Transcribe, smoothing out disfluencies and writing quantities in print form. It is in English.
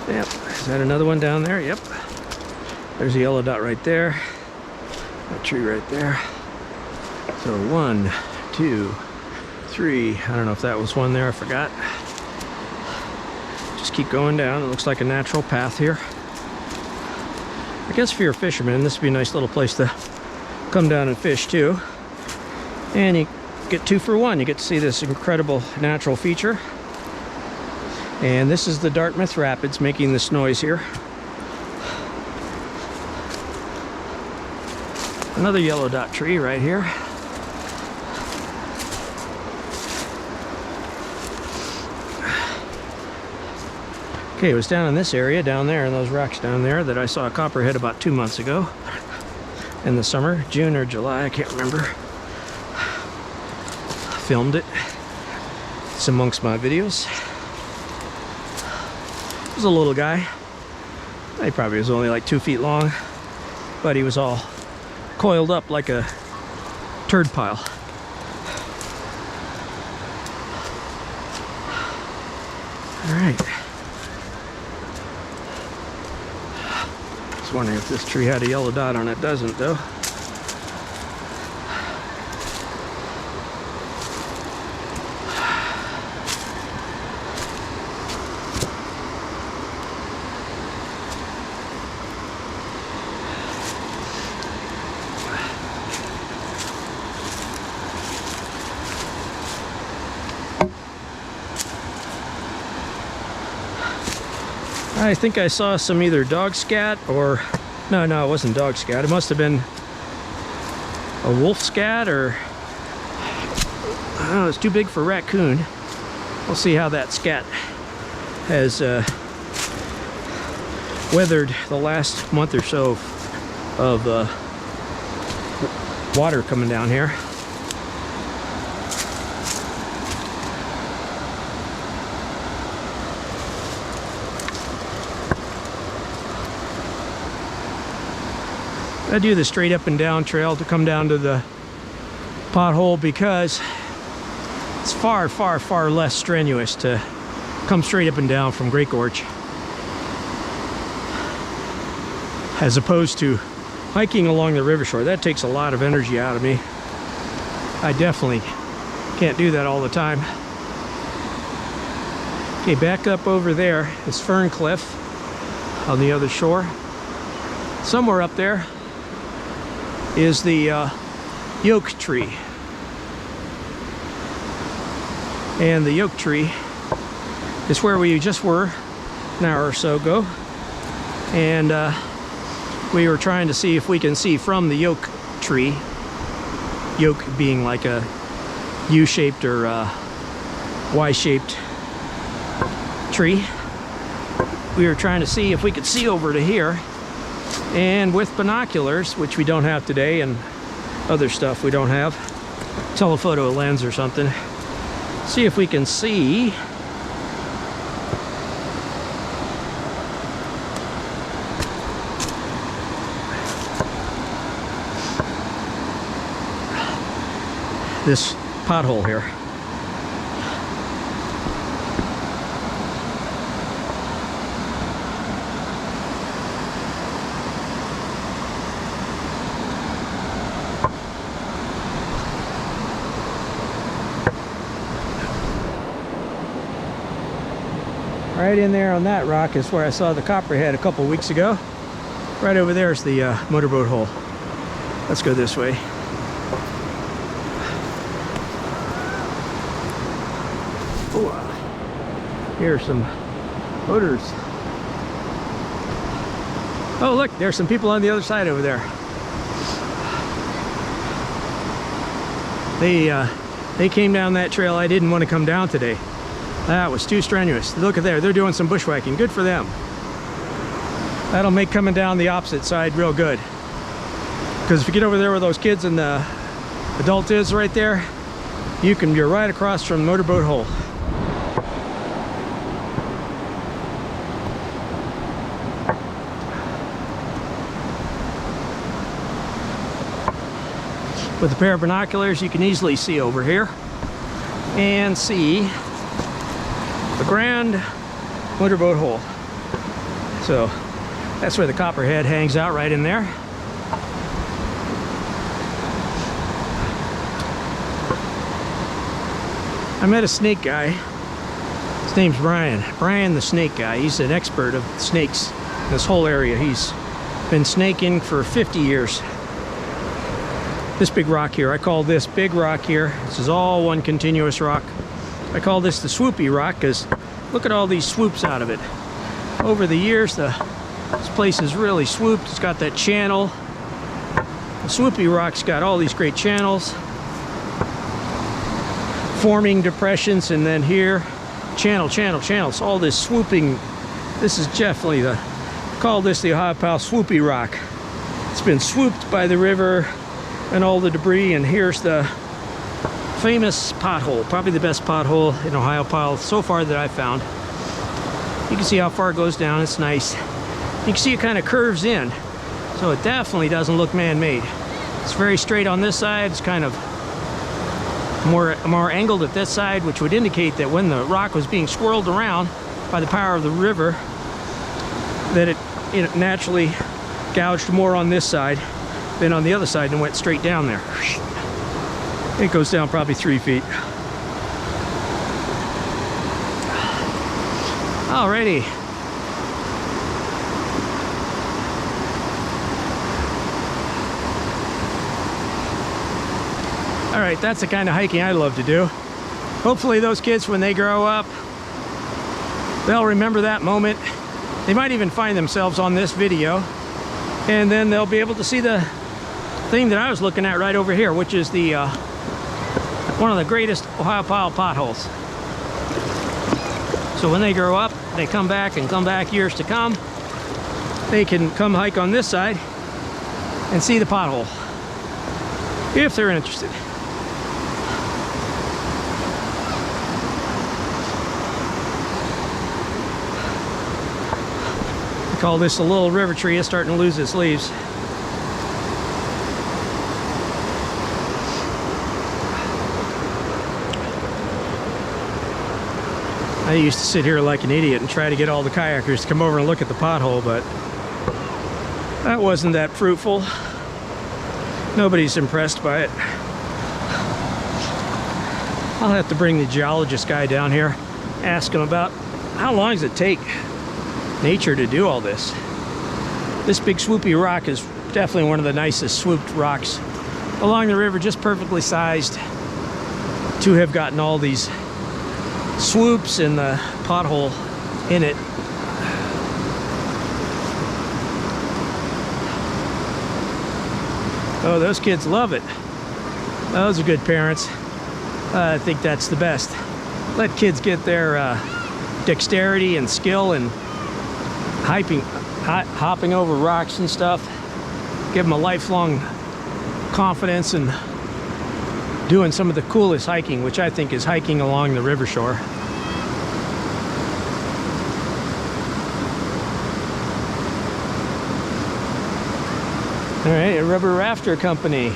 Yep, is that another one down there? Yep. There's a yellow dot right there. That tree right there. So 1, 2, 3. I don't know if that was one there, I forgot. Just keep going down. It looks like a natural path here. I guess if you're a fisherman, this would be a nice little place to come down and fish too. And you get 2 for 1. You get to see this incredible natural feature. And this is the Dartmouth Rapids making this noise here. Another yellow dot tree right here. Okay, it was down in this area, down there, in those rocks down there, that I saw a copperhead about 2 months ago. In the summer, June or July, I can't remember. Filmed it. It's amongst my videos. It was a little guy. He probably was only like 2 feet long, but he was all coiled up like a turd pile. All right. Just wondering if this tree had a yellow dot on it. Doesn't though. I think I saw some either dog scat or no, it wasn't dog scat. It must have been a wolf scat, or I don't know, it's too big for raccoon. We'll see how that scat has weathered the last month or so of water coming down here. I do the straight up and down trail to come down to the Pothole because it's far, far, far less strenuous to come straight up and down from Great Gorge as opposed to hiking along the river shore. That takes a lot of energy out of me. I definitely can't do that all the time. Okay, back up over there is Fern Cliff on the other shore. Somewhere up there is the yoke tree. And the yoke tree is where we just were an hour or so ago. And we were trying to see if we can see from the yoke tree, yoke being like a U-shaped or Y-shaped tree. We were trying to see if we could see over to here. And with binoculars, which we don't have today, and other stuff we don't have, telephoto lens or something, see if we can see this pothole here. Right in there on that rock is where I saw the copperhead a couple weeks ago. Right over there is the Motorboat Hole. Let's go this way. Oh, here are some odors. Oh look, there's some people on the other side over there. They came down that trail I didn't want to come down today. That was too strenuous. Look at there, they're doing some bushwhacking. Good for them. That'll make coming down the opposite side real good. Because if you get over there where those kids and the adult is right there, you're right across from Motorboat Hole. With a pair of binoculars, you can easily see over here and see the grand Motorboat Hole. So that's where the copperhead hangs out, right in there. I met a snake guy. His name's Brian. Brian the snake guy. He's an expert of snakes in this whole area. He's been snaking for 50 years. This big rock here, I call this big rock here. This is all one continuous rock. I call this the Swoopy Rock because look at all these swoops out of it. Over the years, this place has really swooped. It's got that channel. The Swoopy Rock's got all these great channels, forming depressions, and then here, channels. All this swooping. This is definitely call this the Ohiopyle Swoopy Rock. It's been swooped by the river and all the debris, and here's the famous pothole, probably the best pothole in Ohiopyle so far that I've found. You can see how far it goes down. It's nice. You can see it kind of curves in, so it definitely doesn't look man-made. It's very straight on this side. It's kind of more angled at this side, which would indicate that when the rock was being swirled around by the power of the river, that it naturally gouged more on this side than on the other side and went straight down there. It goes down probably 3 feet. Alrighty. Alright, that's the kind of hiking I love to do. Hopefully those kids, when they grow up, they'll remember that moment. They might even find themselves on this video, and then they'll be able to see the thing that I was looking at right over here, which is the one of the greatest Ohiopyle potholes. So when they grow up, they come back years to come, they can come hike on this side and see the pothole, if they're interested. I call this a little river tree. It's starting to lose its leaves. I used to sit here like an idiot and try to get all the kayakers to come over and look at the pothole, but that wasn't that fruitful. Nobody's impressed by it. I'll have to bring the geologist guy down here, ask him about how long does it take nature to do all this. This big swoopy rock is definitely one of the nicest swooped rocks along the river, just perfectly sized to have gotten all these swoops and the pothole in it. Oh, those kids love it. Those are good parents. I think that's the best. Let kids get their dexterity and skill and hopping over rocks and stuff. Give them a lifelong confidence in doing some of the coolest hiking, which I think is hiking along the river shore. All right, a rubber rafter company.